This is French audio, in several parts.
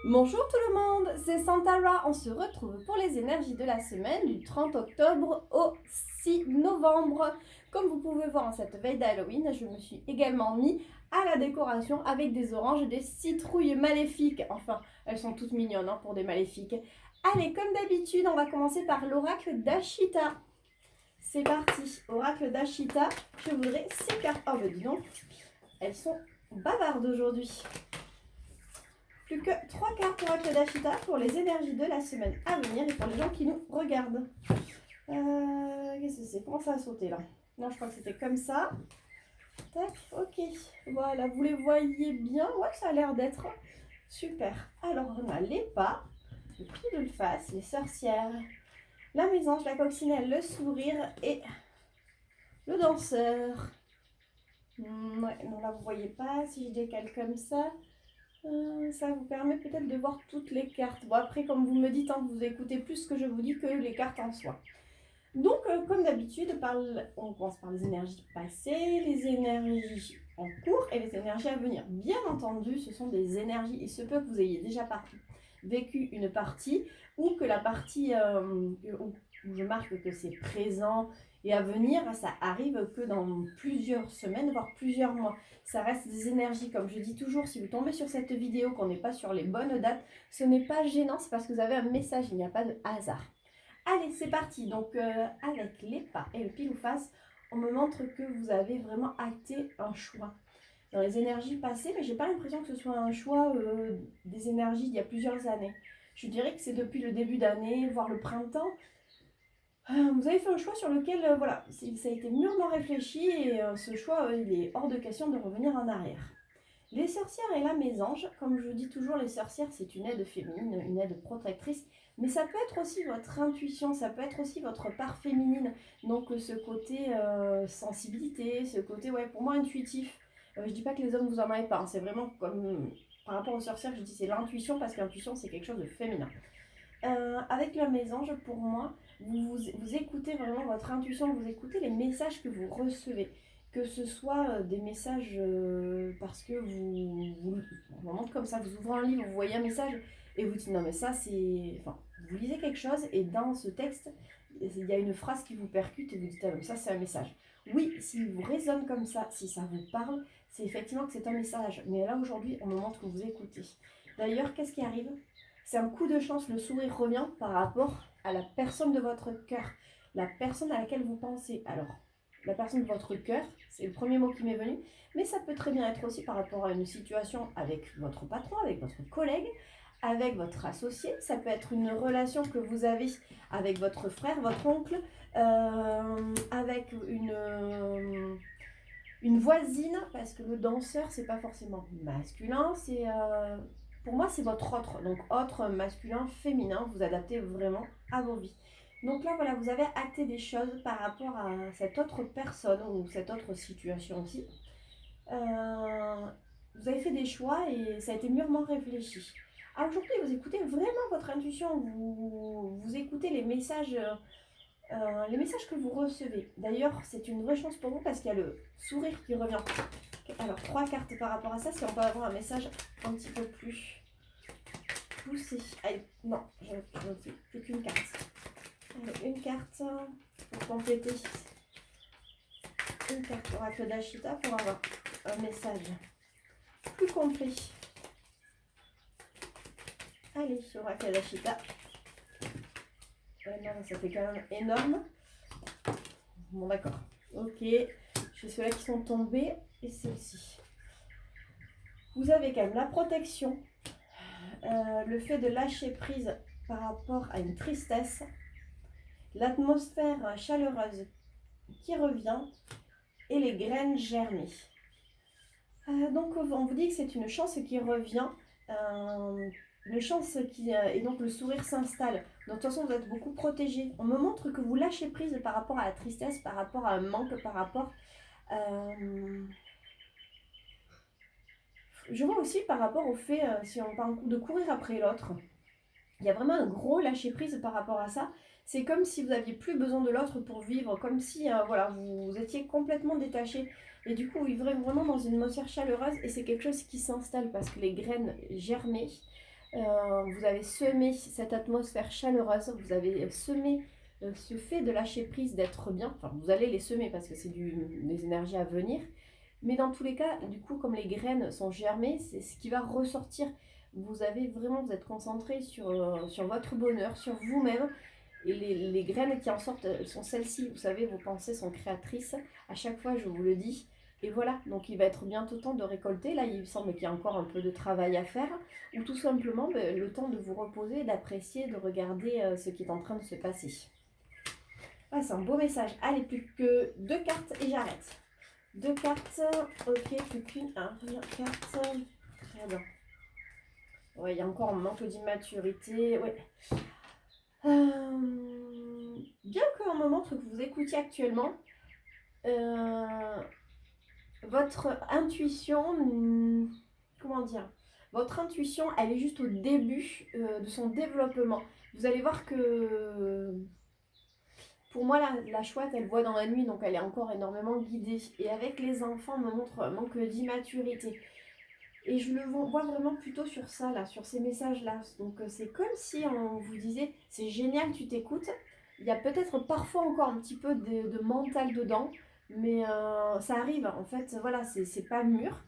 Bonjour tout le monde, c'est Santara. On se retrouve pour les énergies de la semaine du 30 octobre au 6 novembre. Comme vous pouvez voir en cette veille d'Halloween, je me suis également mis à la décoration avec des oranges et des citrouilles maléfiques. Enfin, elles sont toutes mignonnes pour des maléfiques. Allez, comme d'habitude, on va commencer par l'oracle d'Ashita. C'est parti, oracle d'Ashita. Je voudrais 6 cartes. Oh bah dis donc, elles sont bavardes aujourd'hui. Plus que 3 cartes oracle d'Ashita pour les énergies de la semaine à venir et pour les gens qui nous regardent. Qu'est-ce que c'est? Comment ça a sauté là? Non, je crois que c'était comme ça. Tac, ok. Voilà, vous les voyez bien? Ouais, ça a l'air d'être super. Alors, on a les pas, le pile de face, les sorcières, la mésange, la coccinelle, le sourire et le danseur. Ouais, non, là, vous voyez pas. Si je décale comme ça vous permet peut-être de voir toutes les cartes. Bon, après, comme vous me dites, vous écoutez plus ce que je vous dis que les cartes en soi. Donc, comme d'habitude, on commence par les énergies passées, les énergies en cours et les énergies à venir. Bien entendu, ce sont des énergies. Il se peut que vous ayez déjà vécu une partie ou que la partie où je marque que c'est présent et à venir, ça arrive que dans plusieurs semaines, voire plusieurs mois. Ça reste des énergies, comme je dis toujours, si vous tombez sur cette vidéo, qu'on n'est pas sur les bonnes dates, ce n'est pas gênant, c'est parce que vous avez un message, il n'y a pas de hasard. Allez, c'est parti. Donc, avec les pas et le pile ou face, on me montre que vous avez vraiment acté un choix. Dans les énergies passées, mais j'ai pas l'impression que ce soit un choix des énergies d'il y a plusieurs années. Je dirais que c'est depuis le début d'année, voire le printemps. Vous avez fait un choix sur lequel, voilà, ça a été mûrement réfléchi et ce choix, il est hors de question de revenir en arrière. Les sorcières et la mésange, comme je dis toujours, les sorcières, c'est une aide féminine, une aide protectrice, mais ça peut être aussi votre intuition, ça peut être aussi votre part féminine, donc ce côté sensibilité, ce côté, ouais, pour moi, intuitif. Je dis pas que les hommes vous en avez pas, c'est vraiment comme, par rapport aux sorcières, je dis c'est l'intuition, parce que l'intuition, c'est quelque chose de féminin. Avec la mésange, pour moi, vous écoutez vraiment votre intuition, vous écoutez les messages que vous recevez. Que ce soit des messages parce que vous montre comme ça, vous ouvrez un livre, vous voyez un message et vous dites non mais ça c'est... Enfin, vous lisez quelque chose et dans ce texte, il y a une phrase qui vous percute et vous dites ah non, ça c'est un message. Oui, s'il vous résonne comme ça, si ça vous parle, c'est effectivement que c'est un message. Mais là aujourd'hui, on me montre que vous écoutez. D'ailleurs, qu'est-ce qui arrive? C'est un coup de chance, le sourire revient par rapport à la personne de votre cœur, la personne à laquelle vous pensez. Alors, la personne de votre cœur, c'est le premier mot qui m'est venu, mais ça peut très bien être aussi par rapport à une situation avec votre patron, avec votre collègue, avec votre associé. Ça peut être une relation que vous avez avec votre frère, votre oncle, avec une voisine, parce que le danseur, c'est pas forcément masculin, c'est... pour moi, c'est votre autre. Donc, autre, masculin, féminin, vous adaptez vraiment à vos vies. Donc là, voilà, vous avez acté des choses par rapport à cette autre personne ou cette autre situation aussi. Vous avez fait des choix et ça a été mûrement réfléchi. Aujourd'hui, vous écoutez vraiment votre intuition, vous écoutez les messages que vous recevez. D'ailleurs, c'est une vraie chance pour vous parce qu'il y a le sourire qui revient. Alors, 3 cartes par rapport à ça, si on peut avoir un message un petit peu plus poussé. Allez, non, je ne fais qu'une carte. Allez, une carte pour compléter. Une carte oracle d'Ashita pour avoir un message plus complet. Allez, oracle d'Ashita. Non, ça fait quand même énorme. Bon, d'accord. Ok, j'ai ceux-là qui sont tombés et celle-ci. Vous avez quand même la protection, le fait de lâcher prise par rapport à une tristesse, l'atmosphère chaleureuse qui revient et les graines germées. Donc on vous dit que c'est une chance qui revient, une chance qui et donc le sourire s'installe. Donc de toute façon vous êtes beaucoup protégé. On me montre que vous lâchez prise par rapport à la tristesse, par rapport à un manque, par rapport... je vois aussi par rapport au fait, si on parle de courir après l'autre, il y a vraiment un gros lâcher prise par rapport à ça. C'est comme si vous n'aviez plus besoin de l'autre pour vivre, comme si voilà, vous étiez complètement détaché. Et du coup, vous vivrez vraiment dans une atmosphère chaleureuse et c'est quelque chose qui s'installe parce que les graines germées, Vous avez semé cette atmosphère chaleureuse, vous avez semé ce fait de lâcher prise, d'être bien. Enfin, vous allez les semer parce que c'est des énergies à venir. Mais dans tous les cas, du coup, comme les graines sont germées, c'est ce qui va ressortir. Vous êtes concentré sur votre bonheur, sur vous-même. Et les graines qui en sortent sont celles-ci. Vous savez, vos pensées sont créatrices. À chaque fois, je vous le dis. Et voilà, donc il va être bientôt temps de récolter. Là, il semble qu'il y a encore un peu de travail à faire. Ou tout simplement le temps de vous reposer, d'apprécier, de regarder ce qui est en train de se passer. Ah, c'est un beau message. Allez, plus que 2 cartes et j'arrête. 2 cartes. Ok, plus qu'une. 1 carte. Très bien. Ouais, il y a encore un manque d'immaturité. Ouais. Bien qu'un moment que vous écoutiez actuellement, votre intuition, comment dire, votre intuition, elle est juste au début de son développement. Vous allez voir que, pour moi, la chouette, elle voit dans la nuit, donc elle est encore énormément guidée. Et avec les enfants, on me montre un manque d'immaturité. Et je le vois vraiment plutôt sur ça, là, sur ces messages-là. Donc c'est comme si on vous disait, c'est génial, tu t'écoutes. Il y a peut-être parfois encore un petit peu de mental dedans, mais ça arrive. En fait, voilà, c'est pas mûr.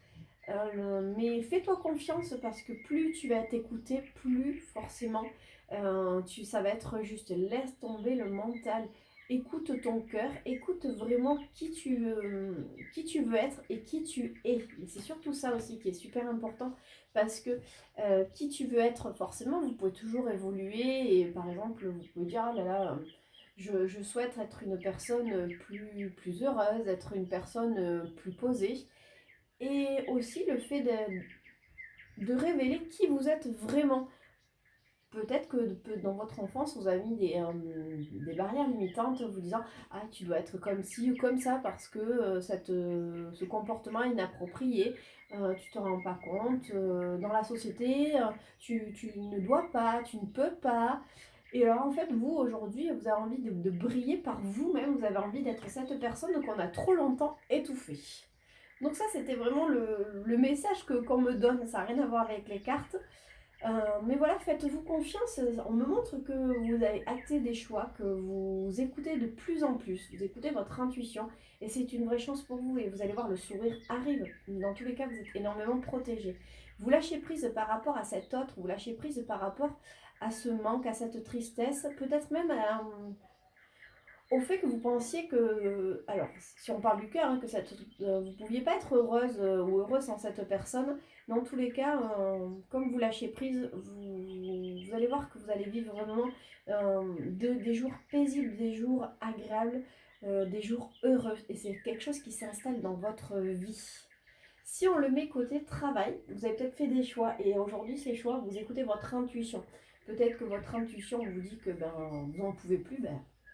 Mais fais-toi confiance parce que plus tu vas t'écouter, plus forcément ça va être juste. Laisse tomber le mental. Écoute ton cœur, écoute vraiment qui tu veux être et qui tu es. Et c'est surtout ça aussi qui est super important parce que qui tu veux être, forcément, vous pouvez toujours évoluer. Et par exemple, vous pouvez dire, ah là là, je souhaite être une personne plus heureuse, être une personne plus posée. Et aussi le fait de révéler qui vous êtes vraiment. Peut-être que dans votre enfance, vous avez mis des barrières limitantes vous disant ah, tu dois être comme ci ou comme ça parce que ce comportement est inapproprié, tu te rends pas compte, dans la société, tu ne dois pas, tu ne peux pas. Et alors en fait, vous aujourd'hui, vous avez envie de briller par vous-même, vous avez envie d'être cette personne qu'on a trop longtemps étouffée. Donc ça, c'était vraiment le message qu'on me donne. Ça n'a rien à voir avec les cartes. Mais voilà, faites-vous confiance. On me montre que vous avez acté des choix, que vous écoutez de plus en plus. Vous écoutez votre intuition. Et c'est une vraie chance pour vous. Et vous allez voir, le sourire arrive. Dans tous les cas, vous êtes énormément protégé. Vous lâchez prise par rapport à cet autre. Vous lâchez prise par rapport à ce manque, à cette tristesse. Peut-être même au fait que vous pensiez que, alors si on parle du cœur, hein, que vous ne pouviez pas être heureuse ou heureux sans cette personne, dans tous les cas, comme vous lâchez prise, vous allez voir que vous allez vivre vraiment des jours paisibles, des jours agréables, des jours heureux. Et c'est quelque chose qui s'installe dans votre vie. Si on le met côté travail, vous avez peut-être fait des choix et aujourd'hui ces choix, vous écoutez votre intuition. Peut-être que votre intuition vous dit que vous n'en pouvez plus,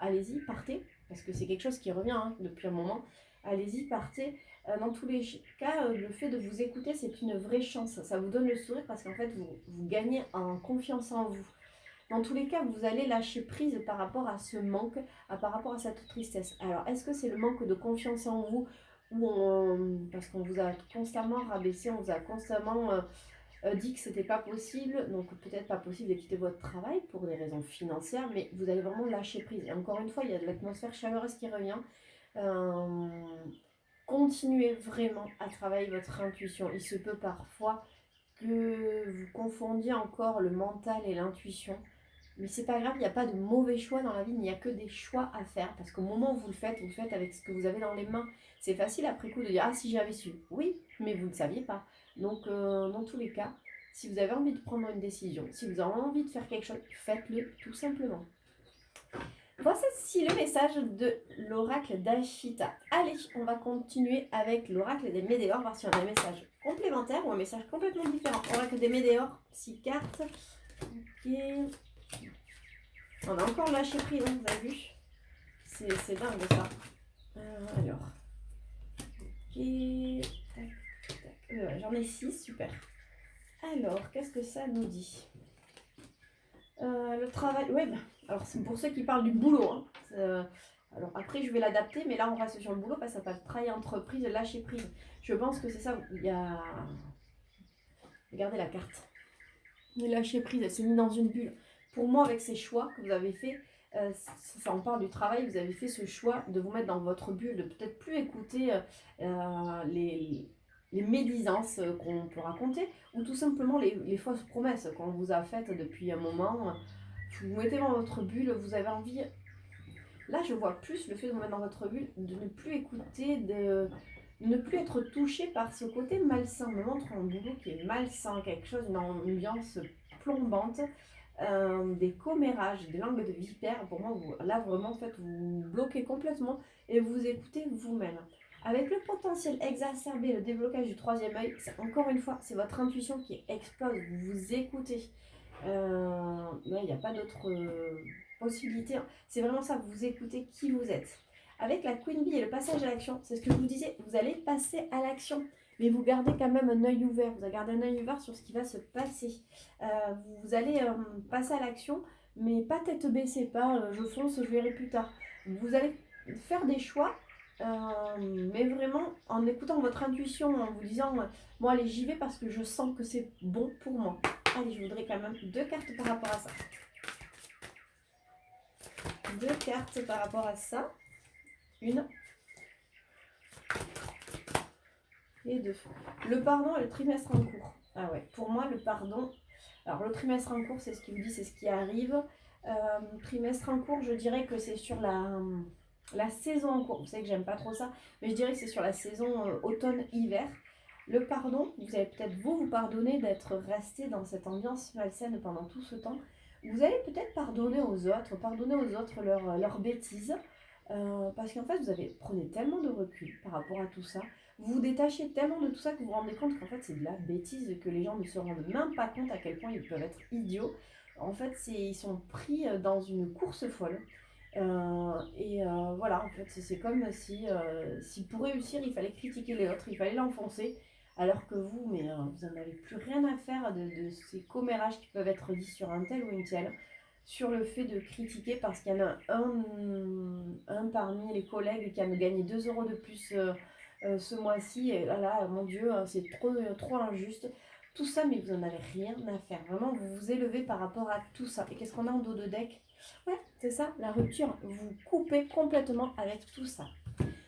allez-y, partez, parce que c'est quelque chose qui revient depuis un moment. Allez-y, partez. Dans tous les cas, le fait de vous écouter, c'est une vraie chance. Ça vous donne le sourire parce qu'en fait, vous gagnez en confiance en vous. Dans tous les cas, vous allez lâcher prise par rapport à ce manque, par rapport à cette tristesse. Alors, est-ce que c'est le manque de confiance en vous parce qu'on vous a constamment rabaissé, on vous a constamment dit que c'était pas possible, donc peut-être pas possible de quitter votre travail pour des raisons financières, mais vous allez vraiment lâcher prise. Et encore une fois, il y a de l'atmosphère chaleureuse qui revient. Continuez vraiment à travailler votre intuition. Il se peut parfois que vous confondiez encore le mental et l'intuition. Mais c'est pas grave, il n'y a pas de mauvais choix dans la vie, il n'y a que des choix à faire. Parce qu'au moment où vous le faites avec ce que vous avez dans les mains. C'est facile après coup de dire ah, si j'avais su. Oui, mais vous ne saviez pas. Donc, dans tous les cas, si vous avez envie de prendre une décision, si vous avez envie de faire quelque chose, faites-le tout simplement. Voici le message de l'oracle d'Ashita. Allez, on va continuer avec l'oracle des Médéors, voir si on a un message complémentaire ou un message complètement différent. Oracle des Médéors, 6 cartes. Ok. On a encore lâché prise, hein, vous avez vu? C'est dingue ça. Alors. Ok. J'en ai 6, super. Alors, qu'est-ce que ça nous dit? Le travail, ouais, alors c'est pour ceux qui parlent du boulot. Hein. Alors après, je vais l'adapter, mais là, on reste sur le boulot parce que ça s'appelle travail entreprise, lâcher prise. Je pense que c'est ça. Il y a. Regardez la carte. Le lâcher prise, elle s'est mise dans une bulle. Pour moi, avec ces choix que vous avez fait, ça en parle du travail, vous avez fait ce choix de vous mettre dans votre bulle, de peut-être plus écouter les médisances qu'on peut raconter, ou tout simplement les fausses promesses qu'on vous a faites depuis un moment. Vous vous mettez dans votre bulle, vous avez envie. Là, je vois plus le fait de vous mettre dans votre bulle, de ne plus écouter, de ne plus être touché par ce côté malsain. Me montre un boulot qui est malsain, quelque chose, une ambiance plombante, des commérages, des langues de vipère. Pour moi, là vraiment, en fait, vous bloquez complètement et vous écoutez vous-même. Avec le potentiel exacerbé, le déblocage du troisième œil, encore une fois, c'est votre intuition qui explose. Vous vous écoutez. Là, il n'y a pas d'autre possibilité. C'est vraiment ça, vous écoutez qui vous êtes. Avec la Queen Bee et le passage à l'action, c'est ce que je vous disais, vous allez passer à l'action. Mais vous gardez quand même un œil ouvert, vous gardez un œil ouvert sur ce qui va se passer. Vous allez passer à l'action, mais pas tête baissée, pas je fonce, je verrai plus tard. Vous allez faire des choix, mais vraiment en écoutant votre intuition, en vous disant, bon allez j'y vais parce que je sens que c'est bon pour moi. Allez, je voudrais quand même 2 cartes par rapport à ça. 2 cartes par rapport à ça. 1 et 2. Le pardon et le trimestre en cours. Ah ouais, pour moi, le pardon... Alors, le trimestre en cours, c'est ce qui vous dit, c'est ce qui arrive. Trimestre en cours, je dirais que c'est sur la saison en cours. Vous savez que j'aime pas trop ça, mais je dirais que c'est sur la saison automne-hiver. Le pardon, vous allez peut-être vous pardonner d'être resté dans cette ambiance malsaine pendant tout ce temps. Vous allez peut-être pardonner aux autres leurs bêtises. Parce qu'en fait, prenez tellement de recul par rapport à tout ça. Vous vous détachez tellement de tout ça que vous vous rendez compte qu'en fait, c'est de la bêtise, que les gens ne se rendent même pas compte à quel point ils peuvent être idiots. En fait, ils sont pris dans une course folle. Voilà, en fait, c'est comme si pour réussir, il fallait critiquer les autres, il fallait l'enfoncer. Alors que vous, vous n'en avez plus rien à faire de ces commérages qui peuvent être dits sur un tel ou une telle, sur le fait de critiquer parce qu'il y en a un parmi les collègues qui a gagné 2 € de plus ce mois-ci. Et là, mon Dieu, c'est trop injuste. Tout ça, mais vous n'en avez rien à faire. Vraiment, vous vous élevez par rapport à tout ça. Et qu'est-ce qu'on a en dos de deck? Ouais, c'est ça, la rupture. Vous coupez complètement avec tout ça.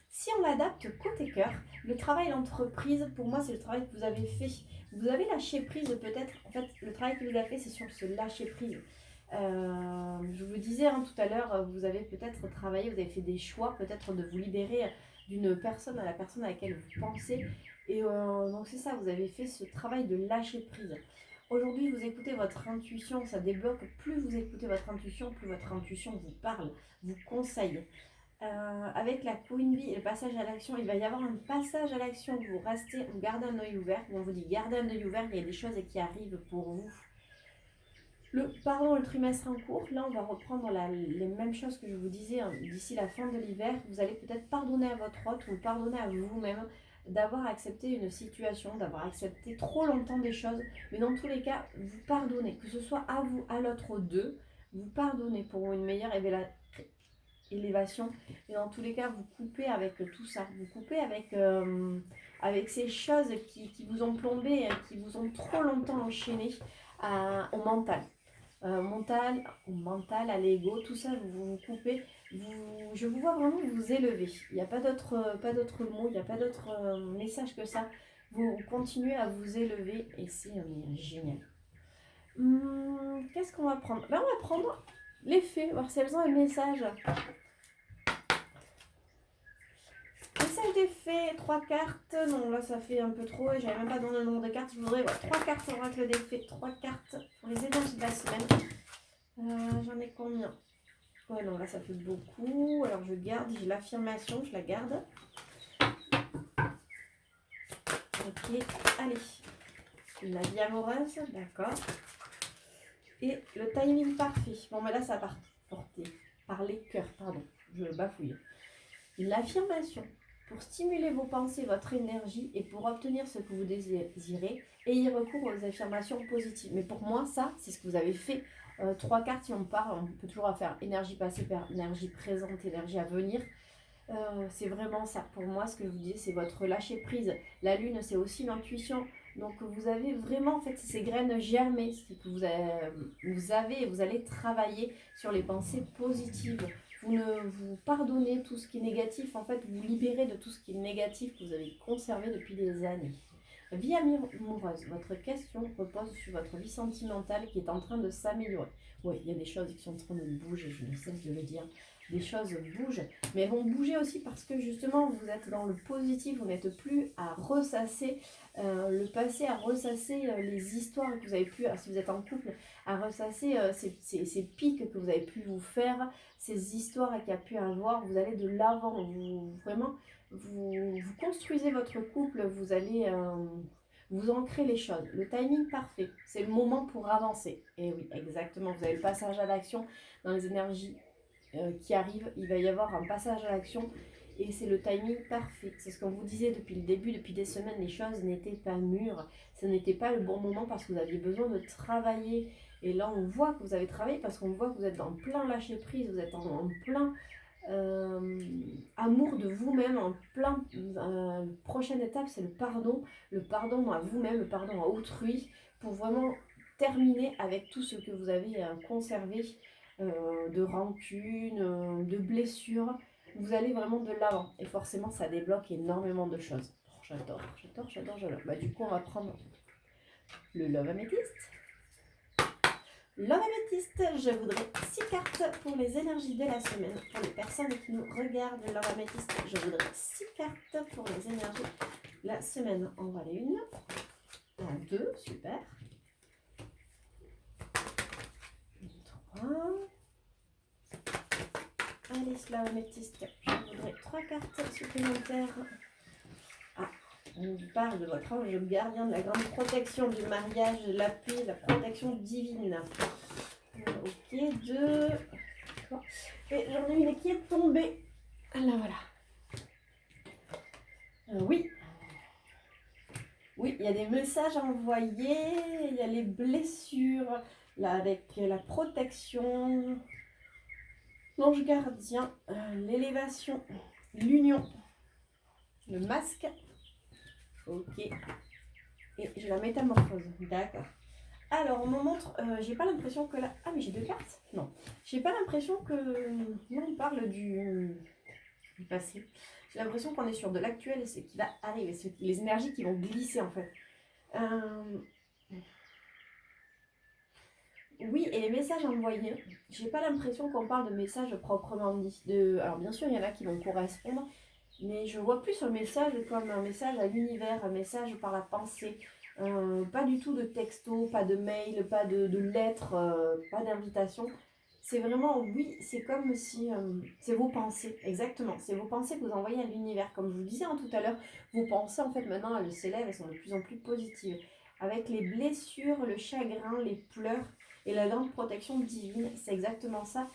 Si on l'adapte côté cœur, le travail d'entreprise, pour moi, c'est le travail que vous avez fait. Vous avez lâché prise peut-être. En fait, le travail que vous avez fait, c'est sur ce lâcher prise. Je vous disais tout à l'heure, vous avez peut-être travaillé, vous avez fait des choix, peut-être de vous libérer d'une personne à la personne à laquelle vous pensez. Et donc c'est ça, vous avez fait ce travail de lâcher prise. Aujourd'hui, vous écoutez votre intuition, ça débloque. Plus vous écoutez votre intuition, plus votre intuition vous parle, vous conseille. Avec la Queen Bee et le passage à l'action, il va y avoir un passage à l'action. Vous gardez un œil ouvert. On vous dit gardez un œil ouvert, il y a des choses qui arrivent pour vous. Le trimestre en cours, là on va reprendre les mêmes choses que je vous disais d'ici la fin de l'hiver. Vous allez peut-être pardonner à votre hôte ou pardonner à vous-même d'avoir accepté une situation, d'avoir accepté trop longtemps des choses. Mais dans tous les cas, vous pardonnez, que ce soit à vous, à l'autre, aux deux, vous pardonnez pour une meilleure élévation. Et dans tous les cas, vous coupez avec tout ça. Vous coupez avec ces choses qui vous ont plombé, qui vous ont trop longtemps enchaîné au mental. Mental, à l'ego, tout ça, vous coupez. Je vous vois vraiment vous élever. Il n'y a pas d'autre mot, il n'y a pas d'autre message que ça. Vous continuez à vous élever et c'est génial. Qu'est-ce qu'on va prendre? On va prendre les fées, voir si elles ont un message. Message des fées, 3 cartes. Non, là ça fait un peu trop et j'avais même pas donné le nombre de cartes. Je voudrais 3 cartes oracle des fées, 3 cartes pour les énergies de la semaine. J'en ai combien? Ouais, non, là ça fait beaucoup. Alors je garde, j'ai l'affirmation, je la garde. Ok, allez. La vie amoureuse, d'accord. Et le timing parfait. Bon, mais là ça va porter par les cœurs, pardon, je bafouille. L'affirmation. Pour stimuler vos pensées, votre énergie et pour obtenir ce que vous désirez, ayez recours aux affirmations positives. Mais pour moi, ça, c'est ce que vous avez fait. 3 cartes, si on parle, on peut toujours faire énergie passée, énergie présente, énergie à venir. C'est vraiment ça. Pour moi, ce que je vous dis, c'est votre lâcher prise. La lune, c'est aussi l'intuition. Donc vous avez vraiment en fait ces graines germées, c'est que vous allez travailler sur les pensées positives. Vous pardonnez tout ce qui est négatif, en fait vous libérez de tout ce qui est négatif que vous avez conservé depuis des années. Vie amoureuse, votre question repose sur votre vie sentimentale qui est en train de s'améliorer. Oui, il y a des choses qui sont en train de bouger, je ne cesse de le dire. Des choses bougent, mais elles vont bouger aussi parce que justement vous êtes dans le positif, vous n'êtes plus à ressasser le passé, à ressasser les histoires que vous avez pu, si vous êtes en couple, à ressasser ces pics que vous avez pu vous faire, ces histoires qu'il y a pu avoir. Vous allez de l'avant, vous construisez votre couple, vous allez vous ancrer les choses. Le timing parfait, c'est le moment pour avancer. Et oui, exactement, vous avez le passage à l'action dans les énergies qui arrivent. Il va y avoir un passage à l'action et c'est le timing parfait. C'est ce qu'on vous disait depuis le début, depuis des semaines, les choses n'étaient pas mûres. Ce n'était pas le bon moment parce que vous aviez besoin de travailler. Et là, on voit que vous avez travaillé parce qu'on voit que vous êtes en plein lâcher prise, vous êtes en plein amour de vous-même, en plein prochaine étape, c'est le pardon à vous-même, le pardon à autrui, pour vraiment terminer avec tout ce que vous avez conservé de rancune, de blessures. Vous allez vraiment de l'avant et forcément ça débloque énormément de choses. Oh, j'adore. Bah, du coup on va prendre le Love Amethyst. Love Amethyst, je voudrais 6 cartes pour les énergies de la semaine. Pour les personnes qui nous regardent, Love Amethyst, je voudrais 6 cartes pour les énergies de la semaine. On va aller une, la 2, super. 3. Allez, Love Amethyst, je voudrais 3 cartes supplémentaires. Ah, on vous parle de votre ange gardien, de la grande protection, du mariage, de l'appui, de la protection divine. Ok, 2. Et j'en ai une qui est tombée. Là, voilà. Oui. Oui, il y a des messages envoyés, il y a les blessures, là, avec la protection, l'ange gardien, l'élévation, l'union, le masque. Ok. Et j'ai la métamorphose. D'accord. Alors, on me montre, j'ai pas l'impression que là... Ah, mais j'ai 2 cartes? Non. J'ai pas l'impression que... Là, on parle du passé. J'ai l'impression qu'on est sur de l'actuel et ce qui va arriver. Les énergies qui vont glisser, en fait. Oui, et les messages envoyés. J'ai pas l'impression qu'on parle de messages proprement dit. Alors, bien sûr, il y en a qui vont correspondre. Mais je vois plus un message comme un message à l'univers, un message par la pensée. Pas du tout de texto, pas de mail, pas de lettres, pas d'invitation. C'est vraiment, oui, c'est comme si... c'est vos pensées, exactement. C'est vos pensées que vous envoyez à l'univers. Comme je vous disais tout à l'heure, vos pensées, en fait, maintenant, elles s'élèvent, elles sont de plus en plus positives. Avec les blessures, le chagrin, les pleurs et la grande protection divine, c'est exactement ça.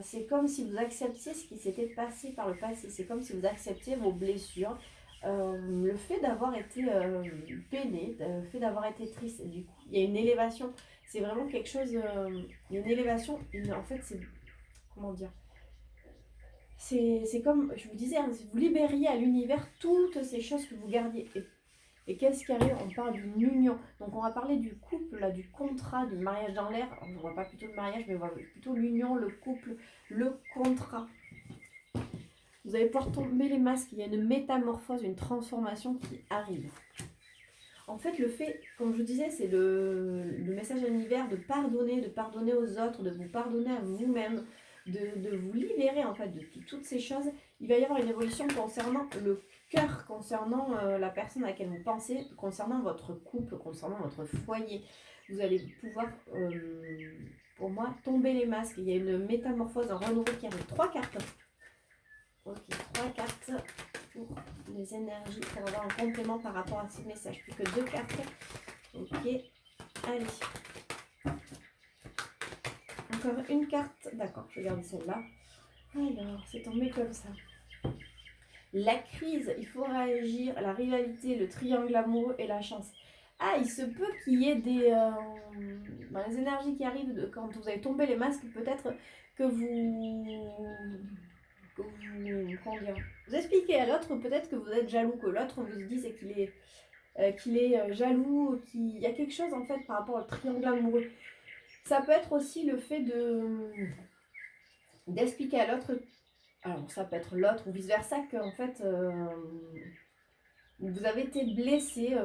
C'est comme si vous acceptiez ce qui s'était passé par le passé. C'est comme si vous acceptiez vos blessures, le fait d'avoir été peiné, le fait d'avoir été triste. Du coup, il y a une élévation. C'est vraiment quelque chose. Il y a une élévation. En fait, c'est. Comment dire? C'est comme, je vous disais, hein, si vous libériez à l'univers toutes ces choses que vous gardiez. Et qu'est-ce qui arrive? On parle d'une union. Donc on va parler du couple, là, du contrat, du mariage dans l'air. On ne voit pas plutôt le mariage, mais on voit plutôt l'union, le couple, le contrat. Vous allez pouvoir tomber les masques. Il y a une métamorphose, une transformation qui arrive. En fait, le fait, comme je vous disais, c'est le message à l'univers de pardonner aux autres, de vous pardonner à vous-même, de vous libérer en fait de toutes ces choses. Il va y avoir une évolution concernant le cœur, concernant la personne à laquelle vous pensez, concernant votre couple, concernant votre foyer. Vous allez pouvoir, pour moi, tomber les masques. Il y a une métamorphose, un renouveau qui arrive. 3 cartes. Ok, 3 cartes pour les énergies, pour avoir un complément par rapport à ce message. Plus que 2 cartes. Ok, allez. Encore une carte. D'accord, je garde celle-là. Alors, c'est tombé comme ça. La crise, il faut réagir. La rivalité, le triangle amoureux et la chance. Ah, il se peut qu'il y ait des... dans les énergies qui arrivent quand vous avez tombé les masques, peut-être que comment dire, vous expliquez à l'autre peut-être que vous êtes jaloux, que l'autre vous dise qu'il est qu'il est jaloux, qu'il y a quelque chose en fait par rapport au triangle amoureux. Ça peut être aussi le fait d'expliquer à l'autre, alors ça peut être l'autre ou vice-versa, qu'en fait vous avez été blessé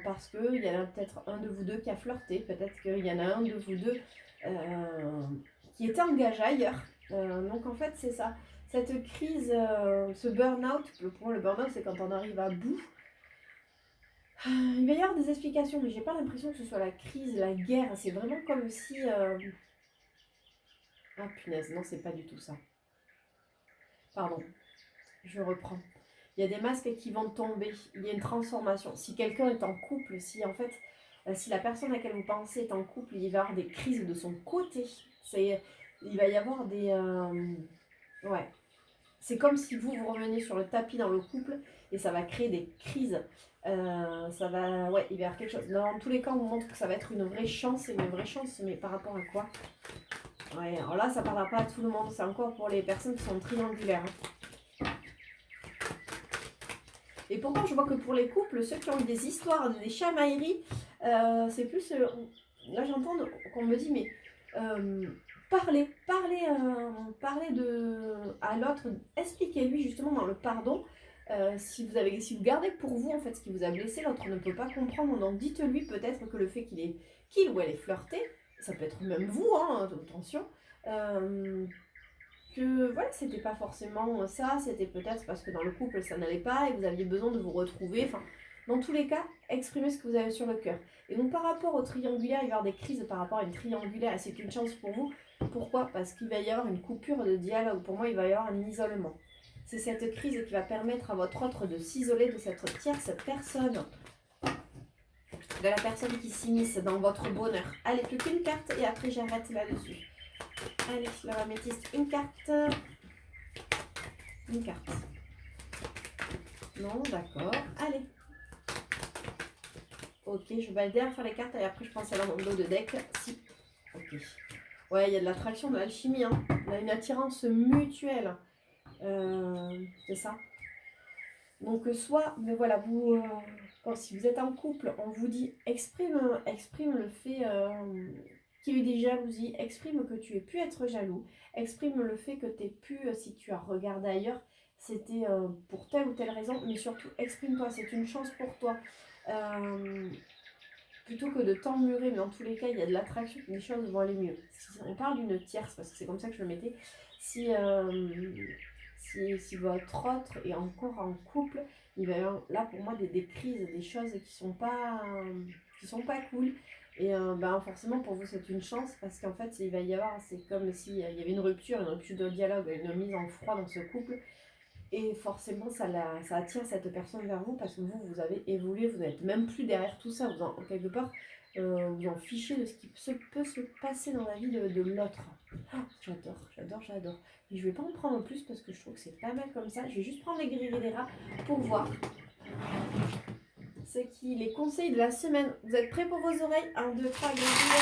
parce qu'il y en a peut-être un de vous deux qui a flirté, peut-être qu'il y en a un de vous deux qui était engagé ailleurs. Donc en fait c'est ça, cette crise, ce burn-out, pour moi le burn-out c'est quand on arrive à bout. Il va y avoir des explications, mais j'ai pas l'impression que ce soit la crise, la guerre, c'est vraiment comme si... Ah punaise, non c'est pas du tout ça. Pardon, je reprends. Il y a des masques qui vont tomber, il y a une transformation. Si quelqu'un est en couple, si en fait, si la personne à laquelle vous pensez est en couple, il va y avoir des crises de son côté. Il va y avoir des... ouais. C'est comme si vous reveniez sur le tapis dans le couple et ça va créer des crises. Ça va... Ouais, il va y avoir quelque chose. Dans tous les cas, on vous montre que ça va être une vraie chance. Mais par rapport à quoi? Ouais, alors là, ça ne parlera pas à tout le monde. C'est encore pour les personnes qui sont triangulaires. Et pourtant, je vois que pour les couples, ceux qui ont eu des histoires, des chamailleries, c'est plus... là, j'entends qu'on me dit, mais parlez à l'autre, expliquez-lui justement dans le pardon. Si vous gardez pour vous en fait ce qui vous a blessé, l'autre ne peut pas comprendre. Donc dites-lui peut-être que le fait qu'il ou elle ait flirté, ça peut être même vous, hein, attention. Que voilà, c'était pas forcément ça, c'était peut-être parce que dans le couple ça n'allait pas et vous aviez besoin de vous retrouver. Enfin, dans tous les cas, exprimez ce que vous avez sur le cœur. Et donc par rapport au triangulaire, il va y avoir des crises par rapport à une triangulaire et c'est une chance pour vous. Pourquoi? Parce qu'il va y avoir une coupure de dialogue. Pour moi, il va y avoir un isolement. C'est cette crise qui va permettre à votre autre de s'isoler de cette tierce personne, de la personne qui s'immisce dans votre bonheur. Allez, plus qu'une carte et après j'arrête là-dessus. Allez, la améthyste, une carte. Une carte. Non, d'accord. Allez. Ok, je vais derrière faire les cartes et après je pense à l'endos de deck. Si. Ok. Ouais, il y a de l'attraction, de l'alchimie. Hein. Il y a une attirance mutuelle. C'est ça. Donc soit, mais voilà, vous, si vous êtes en couple, on vous dit exprime le fait qu'il y a eu des jalousies, exprime que tu aies pu être jaloux, exprime le fait que tu aies pu, si tu as regardé ailleurs, c'était pour telle ou telle raison, mais surtout exprime-toi, c'est une chance pour toi. Plutôt que de t'emmurer, mais dans tous les cas, il y a de l'attraction, les choses vont aller mieux. Si on parle d'une tierce, parce que c'est comme ça que je le mettais, si votre autre est encore en couple, il va y avoir là pour moi des crises, des choses qui sont pas cool. Et forcément pour vous c'est une chance parce qu'en fait il va y avoir, c'est comme s'il y avait une rupture de dialogue, une mise en froid dans ce couple. Et forcément, ça attire cette personne vers vous parce que vous avez évolué, vous n'êtes même plus derrière tout ça. Quelque part, vous en fichez de ce qui peut se passer dans la vie de l'autre. Oh, j'adore. Et je vais pas en prendre en plus parce que je trouve que c'est pas mal comme ça. Je vais juste prendre les grilles des rats pour voir. C'est qui les conseils de la semaine. Vous êtes prêts pour vos oreilles? 1, 2, 3, grilles des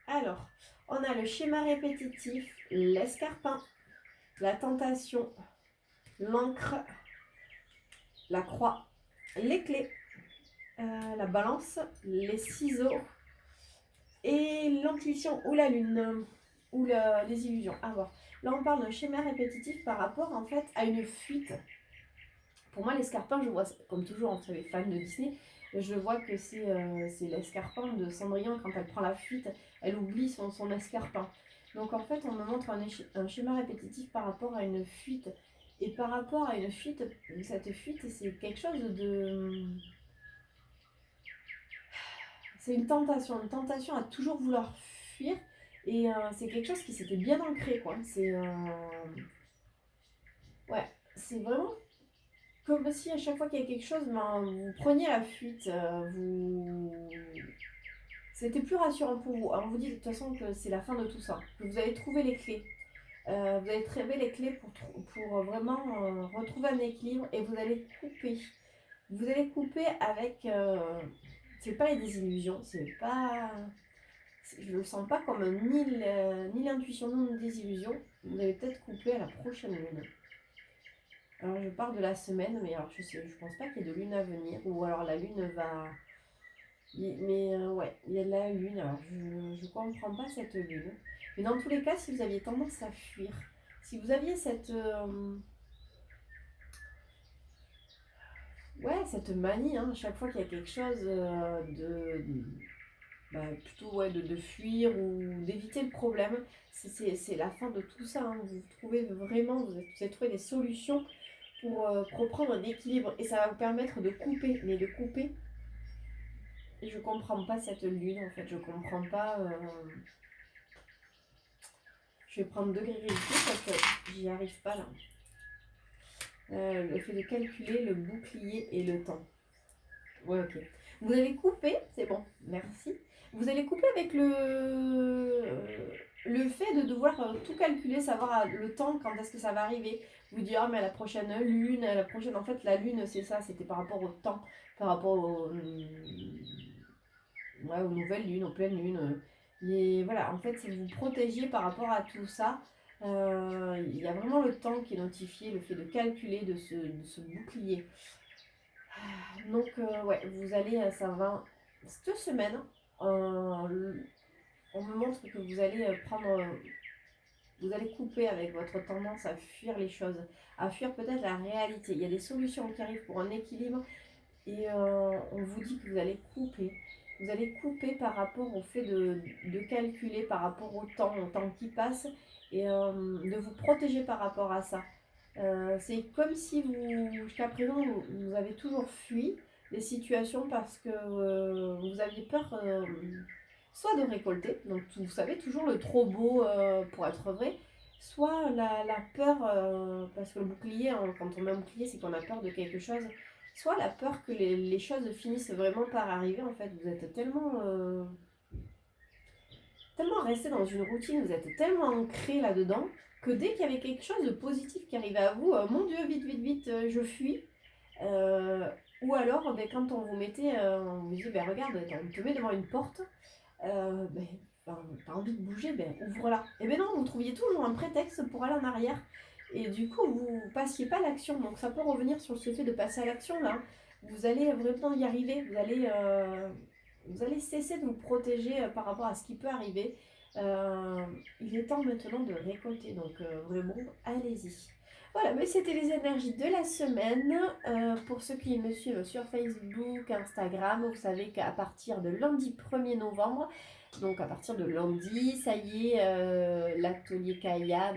rats. Alors, on a le schéma répétitif, l'escarpin, la tentation, l'encre, la croix, les clés, la balance, les ciseaux et l'intuition ou la lune ou les illusions. À voir. Là, on parle d'un schéma répétitif par rapport en fait à une fuite. Pour moi, l'escarpin, je vois, comme toujours, entre les fans de Disney, je vois que c'est l'escarpin de Cendrillon quand elle prend la fuite, elle oublie son escarpin. Donc en fait, on me montre un schéma répétitif par rapport à une fuite. Et par rapport à une fuite, cette fuite, c'est quelque chose de... C'est une tentation à toujours vouloir fuir. Et c'est quelque chose qui s'était bien ancré, quoi. Ouais, c'est vraiment comme si à chaque fois qu'il y a quelque chose, vous preniez la fuite, C'était plus rassurant pour vous. Alors on vous dit de toute façon que c'est la fin de tout ça, que vous allez trouver les clés. Vous allez trouver les clés pour vraiment retrouver un équilibre et vous allez couper. Vous allez couper avec... c'est pas les désillusions, c'est pas... Je le sens pas comme ni l'intuition, ni une désillusion. Vous allez peut-être couper à la prochaine lune. Alors je pars de la semaine, mais alors je pense pas qu'il y ait de lune à venir, ou alors la lune va... Mais ouais, il y a de la lune, alors je comprends pas cette lune. Mais dans tous les cas, si vous aviez tendance à fuir, si vous aviez ouais, cette manie, hein, à chaque fois qu'il y a quelque chose plutôt ouais, de fuir ou d'éviter le problème, c'est la fin de tout ça, hein. Vous trouvez vraiment, vous avez trouvé des solutions pour reprendre un équilibre et ça va vous permettre de couper, mais de couper. Et je comprends pas cette lune en fait, je comprends pas. Je vais prendre degré vérité parce que j'y arrive pas là. Le fait de calculer le bouclier et le temps. Ouais, ok. Vous allez couper, c'est bon, merci. Vous allez couper avec le fait de devoir tout calculer, savoir le temps, quand est-ce que ça va arriver. Vous dire, ah, mais à la prochaine lune, à la prochaine. En fait, la lune, c'est ça, c'était par rapport au temps, par rapport ouais, aux nouvelles lunes, aux pleines lunes. Et voilà, en fait, c'est vous protéger par rapport à tout ça. Il y a vraiment le temps qui est notifié, le fait de calculer, de ce bouclier. Donc, ouais, vous allez, ça va. Cette semaine, on me montre que vous allez vous allez couper avec votre tendance à fuir les choses, à fuir peut-être la réalité. Il y a des solutions qui arrivent pour un équilibre et on vous dit que vous allez couper. Vous allez couper par rapport au fait de calculer, par rapport au temps qui passe et de vous protéger par rapport à ça. C'est comme si jusqu'à présent, vous avez toujours fui les situations parce que vous aviez peur soit de récolter, donc vous savez, toujours le trop beau pour être vrai, soit la peur, parce que le bouclier, hein, quand on met un bouclier, c'est qu'on a peur de quelque chose, soit la peur que les choses finissent vraiment par arriver, en fait, vous êtes tellement resté dans une routine, vous êtes tellement ancré là-dedans, que dès qu'il y avait quelque chose de positif qui arrivait à vous, mon Dieu, vite, vite, vite, je fuis. Euh, ou alors, quand on vous mettait, on vous disait, regarde, on te met devant une porte, t'as envie de bouger, ouvre-la. Et non, vous trouviez toujours un prétexte pour aller en arrière. Et du coup, vous passiez pas à l'action. Donc ça peut revenir sur ce fait de passer à l'action là. Vous allez vraiment y arriver. Vous allez cesser de vous protéger par rapport à ce qui peut arriver. Euh, il est temps maintenant de récolter. Donc vraiment, allez-y. Voilà, mais c'était les énergies de la semaine. Pour ceux qui me suivent sur Facebook, Instagram, vous savez qu'à partir de lundi 1er novembre, donc à partir de lundi, ça y est, l'atelier Kaya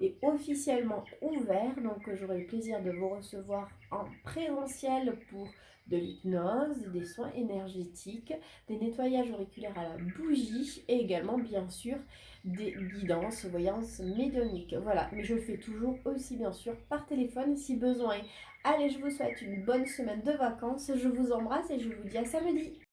est officiellement ouvert. Donc j'aurai le plaisir de vous recevoir en présentiel pour de l'hypnose, des soins énergétiques, des nettoyages auriculaires à la bougie et également bien sûr des guidances, voyances médiumniques. Voilà, mais je le fais toujours aussi bien sûr par téléphone si besoin. Allez, je vous souhaite une bonne semaine de vacances, je vous embrasse et je vous dis à samedi.